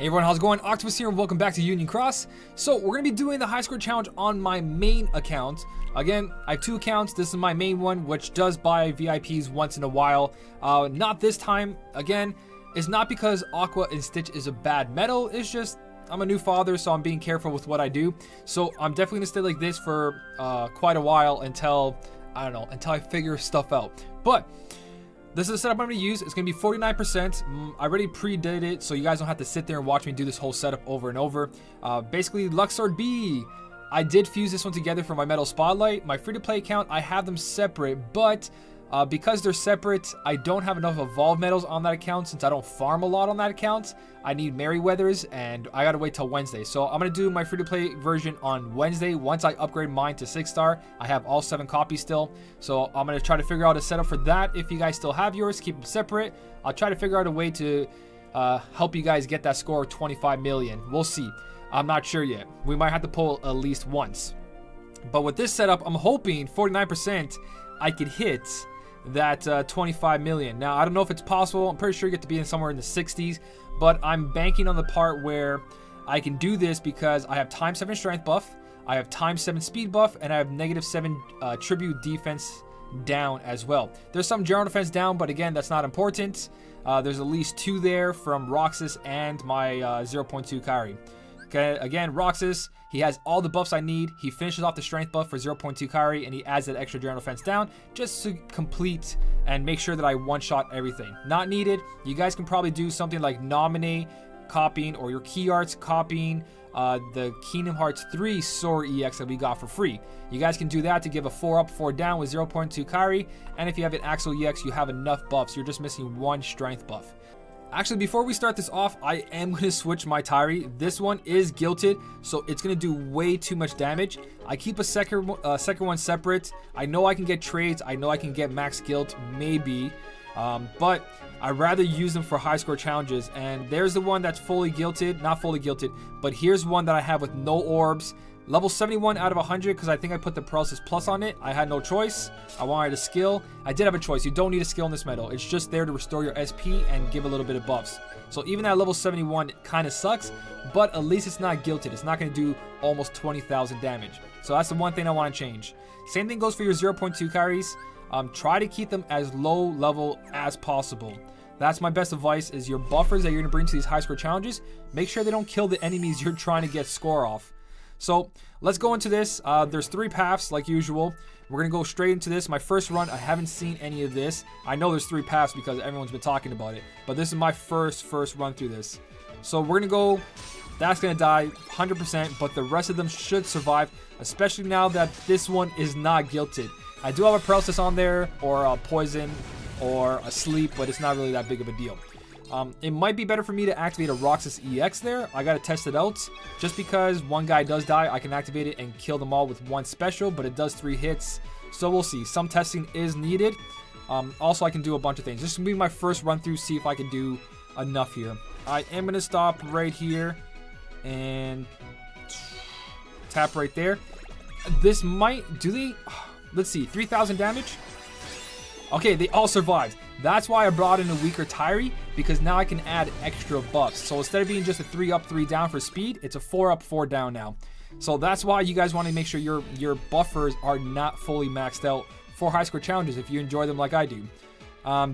Hey everyone, how's it going? Octopus here and welcome back to Union Cross. So we're going to be doing the high score challenge on my main account. Again, I have two accounts. This is my main one, which does buy VIPs once in a while. Not this time. Again, it's not because Aqua and Stitch is a bad metal. It's just I'm a new father, so I'm being careful with what I do. So I'm definitely going to stay like this for quite a while until, I don't know, until I figure stuff out. But this is the setup I'm going to use. It's going to be 49%. I already pre-did it, so you guys don't have to sit there and watch me do this whole setup over and over. Basically, Luxord B. I did fuse this one together for my Metal Spotlight. My free-to-play account, I have them separate, but because they're separate, I don't have enough Evolved Metals on that account since I don't farm a lot on that account. I need Merryweathers, and I gotta wait till Wednesday. So I'm gonna do my free-to-play version on Wednesday. Once I upgrade mine to 6-star, I have all 7 copies still. So I'm gonna try to figure out a setup for that. If you guys still have yours, keep them separate. I'll try to figure out a way to help you guys get that score of 25 million. We'll see. I'm not sure yet. We might have to pull at least once. But with this setup, I'm hoping 49% I could hit that 25 million. Now, I don't know if it's possible. I'm pretty sure you get to be in somewhere in the 60s, but I'm banking on the part where I can do this because I have times 7 strength buff, I have times 7 speed buff, and I have -7 tribute defense down as well. There's some general defense down, but again, that's not important. There's at least 2 there from Roxas and my 0.2 Kari. Okay, again, Roxas, he has all the buffs I need. He finishes off the strength buff for 0.2 Kari, and he adds that extra general defense down just to complete and make sure that I one-shot everything. Not needed. You guys can probably do something like Nominate copying or your Key Arts copying the Kingdom Hearts 3 Sora EX that we got for free. You guys can do that to give a 4-up, 4-down with 0.2 Kari, and if you have an Axel EX, you have enough buffs. You're just missing 1 strength buff. Actually, before we start this off, I am going to switch my Tyree. This one is gilted, so it's going to do way too much damage. I keep a second one separate. I know I can get trades. I know I can get max gilt, maybe. But I'd rather use them for high score challenges. And there's the one that's fully gilted. Not fully gilted, but here's one that I have with no orbs. Level 71 out of 100 because I think I put the Paralysis Plus on it. I had no choice. I wanted a skill. I did have a choice. You don't need a skill in this medal. It's just there to restore your SP and give a little bit of buffs. So even at level 71 kind of sucks, but at least it's not gilted. It's not going to do almost 20,000 damage. So that's the one thing I want to change. Same thing goes for your 0.2 carries. Try to keep them as low level as possible. That's my best advice is your buffers that you're going to bring to these high score challenges. Make sure they don't kill the enemies you're trying to get score off. So let's go into this. There's 3 paths like usual. We're going to go straight into this. My first run, I haven't seen any of this. I know there's 3 paths because everyone's been talking about it. But this is my first run through this. So we're going to go, that's going to die 100%, but the rest of them should survive, especially now that this one is not gilted. I do have a paralysis on there, or a poison, or a sleep, but it's not really that big of a deal. It might be better for me to activate a Roxas EX there. I gotta test it out. Just because one guy does die, I can activate it and kill them all with 1 special, but it does 3 hits. So we'll see. Some testing is needed. Also, I can do a bunch of things. This will be my first run through, see if I can do enough here. I am gonna stop right here and tap right there. This might, do they, let's see, 3,000 damage? Okay, they all survived. That's why I brought in a weaker Tyree, because now I can add extra buffs. So instead of being just a 3-up, 3-down for speed, it's a 4-up, 4-down now. So that's why you guys want to make sure your buffers are not fully maxed out for high score challenges if you enjoy them like I do.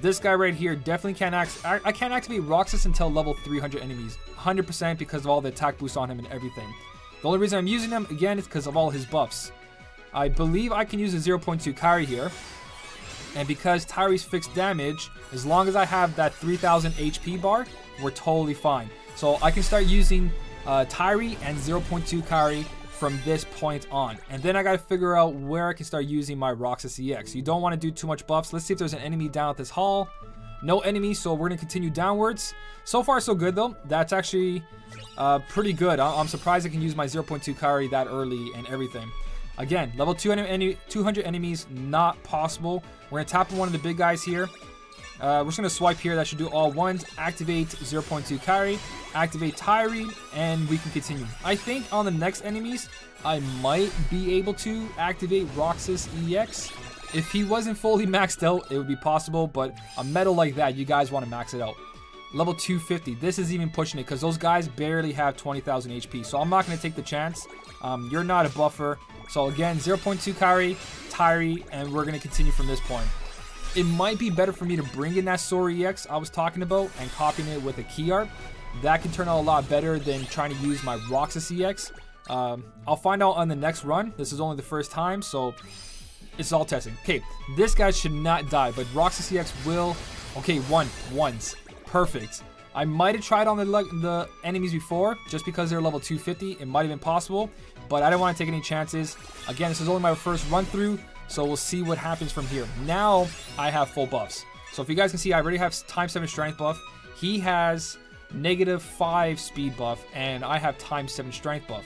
This guy right here definitely can't I can't activate Roxas until level 300 enemies. 100% because of all the attack boost on him and everything. The only reason I'm using him, again, is because of all his buffs. I believe I can use a 0.2 Kari here. And because Tyree's fixed damage, as long as I have that 3000 HP bar, we're totally fine. So I can start using Tyree and 0.2 Kari from this point on. And then I gotta figure out where I can start using my Roxas EX. You don't want to do too much buffs. Let's see if there's an enemy down at this hall. No enemy, so we're gonna continue downwards. So far so good though. That's actually pretty good. I'm surprised I can use my 0.2 Kari that early and everything. Again, level 200 enemies, not possible. We're going to tap on one of the big guys here. We're just going to swipe here. That should do all ones. Activate 0.2 Kari. Activate Tyree. And we can continue. I think on the next enemies, I might be able to activate Roxas EX. If he wasn't fully maxed out, it would be possible. But a medal like that, you guys want to max it out. level 250. This is even pushing it because those guys barely have 20,000 HP. So I'm not going to take the chance. You're not a buffer. So again, 0.2 Kairi, Tyri, and we're going to continue from this point. It might be better for me to bring in that Sora EX I was talking about and copying it with a key art. That can turn out a lot better than trying to use my Roxas EX. I'll find out on the next run. This is only the first time, so it's all testing. Okay, this guy should not die, but Roxas EX will. Okay, once. Perfect. I might have tried on the enemies before, just because they're level 250. It might have been possible, but I don't want to take any chances. Again, this is only my first run through, so we'll see what happens from here. Now, I have full buffs. So if you guys can see, I already have ×7 strength buff. He has -5 speed buff, and I have ×7 strength buff.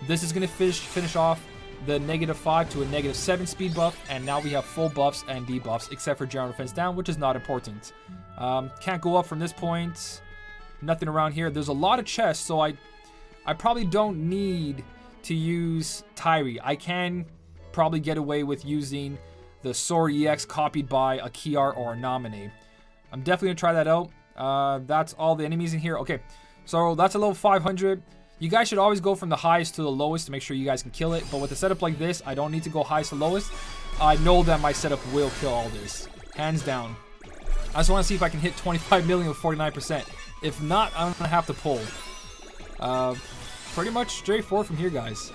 This is going to finish off the -5 to a -7 speed buff, and now we have full buffs and debuffs, except for general defense down, which is not important. Can't go up from this point. Nothing around here. There's a lot of chests, so I probably don't need to use Tyri. I can probably get away with using the Sora EX copied by a Kiar or a Naminé. I'm definitely going to try that out. That's all the enemies in here. Okay, so that's a level 500. You guys should always go from the highest to the lowest to make sure you guys can kill it. But with a setup like this, I don't need to go highest to lowest. I know that my setup will kill all this. Hands down. I just want to see if I can hit 25 million with 49%. If not, I'm going to have to pull. Pretty much straightforward from here, guys.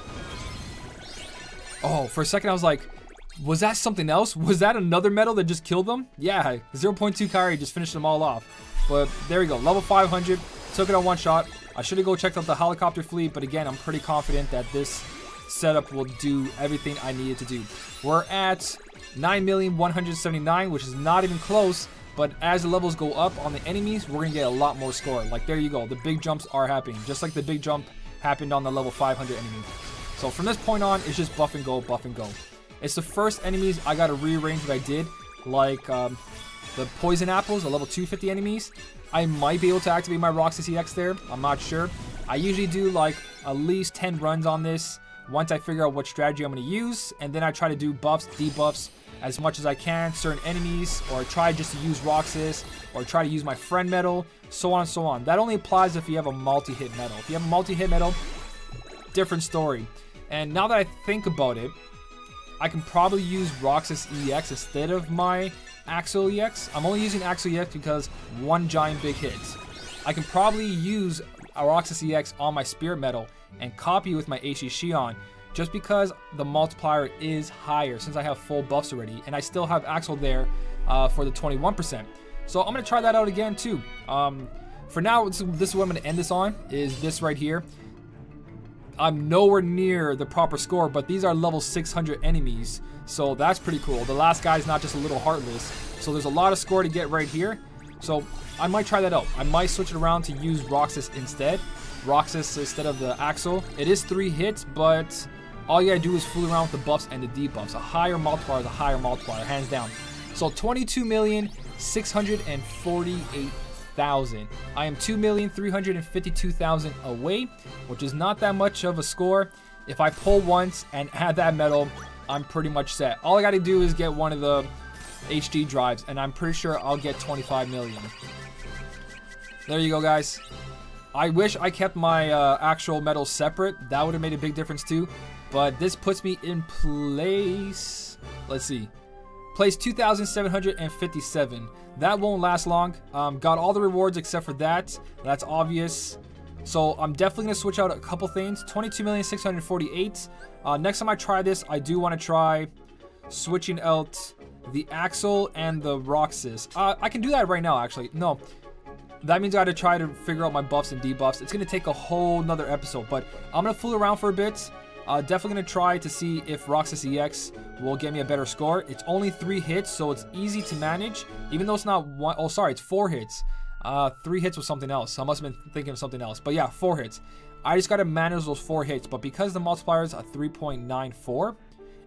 Oh, for a second I was like, was that something else? Was that another medal that just killed them? Yeah, 0.2 Kairi just finished them all off. But there we go, level 500. Took it on one shot. I should have go checked out the helicopter fleet, but again, I'm pretty confident that this setup will do everything I needed to do. We're at 9,179,000, which is not even close, but as the levels go up on the enemies, we're going to get a lot more score. Like, there you go. The big jumps are happening, just like the big jump happened on the level 500 enemy. So from this point on, it's just buff and go, buff and go. It's the first enemies I got to rearrange what I did, like the poison apples, the level 250 enemies. I might be able to activate my Roxas EX there. I'm not sure. I usually do like at least 10 runs on this once I figure out what strategy I'm going to use, and then I try to do buffs, debuffs as much as I can, certain enemies, or try just to use Roxas, or try to use my friend medal, so on and so on. That only applies if you have a multi-hit medal. If you have a multi-hit medal, different story. And now that I think about it, I can probably use Roxas EX instead of my Axel EX. I'm only using Axel EX because one giant big hit. I can probably use a Roxas EX on my Spirit Medal and copy with my HSC on, just because the multiplier is higher since I have full buffs already, and I still have Axel there for the 21%. So I'm going to try that out again too. For now, this is what I'm going to end this on, is this right here. I'm nowhere near the proper score, but these are level 600 enemies, so that's pretty cool. The last guy's not just a little heartless, so there's a lot of score to get right here. So I might try that out. I might switch it around to use Roxas instead. Roxas instead of the Axel. It is 3 hits, but all you gotta do is fool around with the buffs and the debuffs. A higher multiplier is a higher multiplier, hands down. So 22,648,000. I am 2,352,000 away, which is not that much of a score. If I pull once and add that medal, I'm pretty much set. All I gotta do is get one of the HD drives, and I'm pretty sure I'll get 25 million. There you go, guys. I wish I kept my actual medals separate. That would have made a big difference too. But this puts me in place, let's see, place 2,757. That won't last long. Got all the rewards except for that. That's obvious. So I'm definitely going to switch out a couple things. 22,648,000. Next time I try this, I do want to try switching out the Axel and the Roxas. I can do that right now, actually. No. That means I got to try to figure out my buffs and debuffs. It's going to take a whole nother episode, but I'm going to fool around for a bit. Definitely going to try to see if Roxas EX will get me a better score. It's only 3 hits, so it's easy to manage. Even though it's not one, oh sorry, it's 4 hits. 3 hits was something else. I must have been thinking of something else. But yeah, 4 hits. I just got to manage those 4 hits. But because the multiplier is a 3.94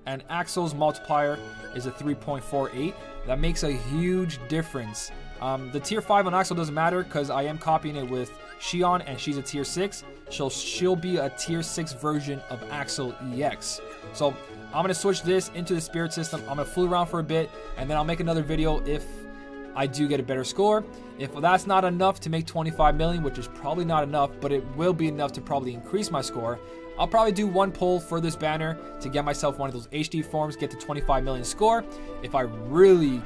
and Axel's multiplier is a 3.48, that makes a huge difference. The tier 5 on Axel doesn't matter because I am copying it with Xion, and she's a tier 6. She'll be a tier 6 version of Axel EX. So I'm going to switch this into the spirit system. I'm going to fool around for a bit, and then I'll make another video if I do get a better score. If that's not enough to make 25 million, which is probably not enough, but it will be enough to probably increase my score, I'll probably do one pull for this banner to get myself one of those HD forms, get to 25 million score. If I really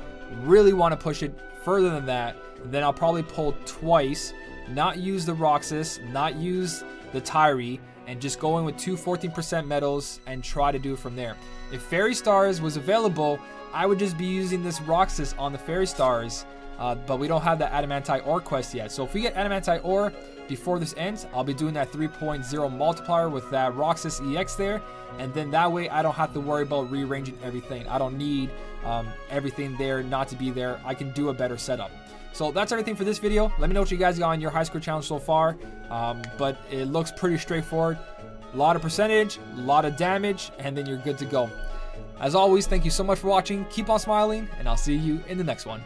want to push it further than that, then I'll probably pull twice, not use the Roxas, not use the Tyree, and just go in with 2 14% medals and try to do it from there. If Fairy Stars was available, I would just be using this Roxas on the Fairy Stars, but we don't have that Adamantite Ore quest yet. So if we get Adamantite Ore before this ends, I'll be doing that 3.0 multiplier with that Roxas EX there, and then that way I don't have to worry about rearranging everything. I don't need everything there not to be there. I can do a better setup. So that's everything for this video. Let me know what you guys got on your high score challenge so far, but it looks pretty straightforward. A lot of percentage, a lot of damage, and then you're good to go. As always, thank you so much for watching. Keep on smiling, and I'll see you in the next one.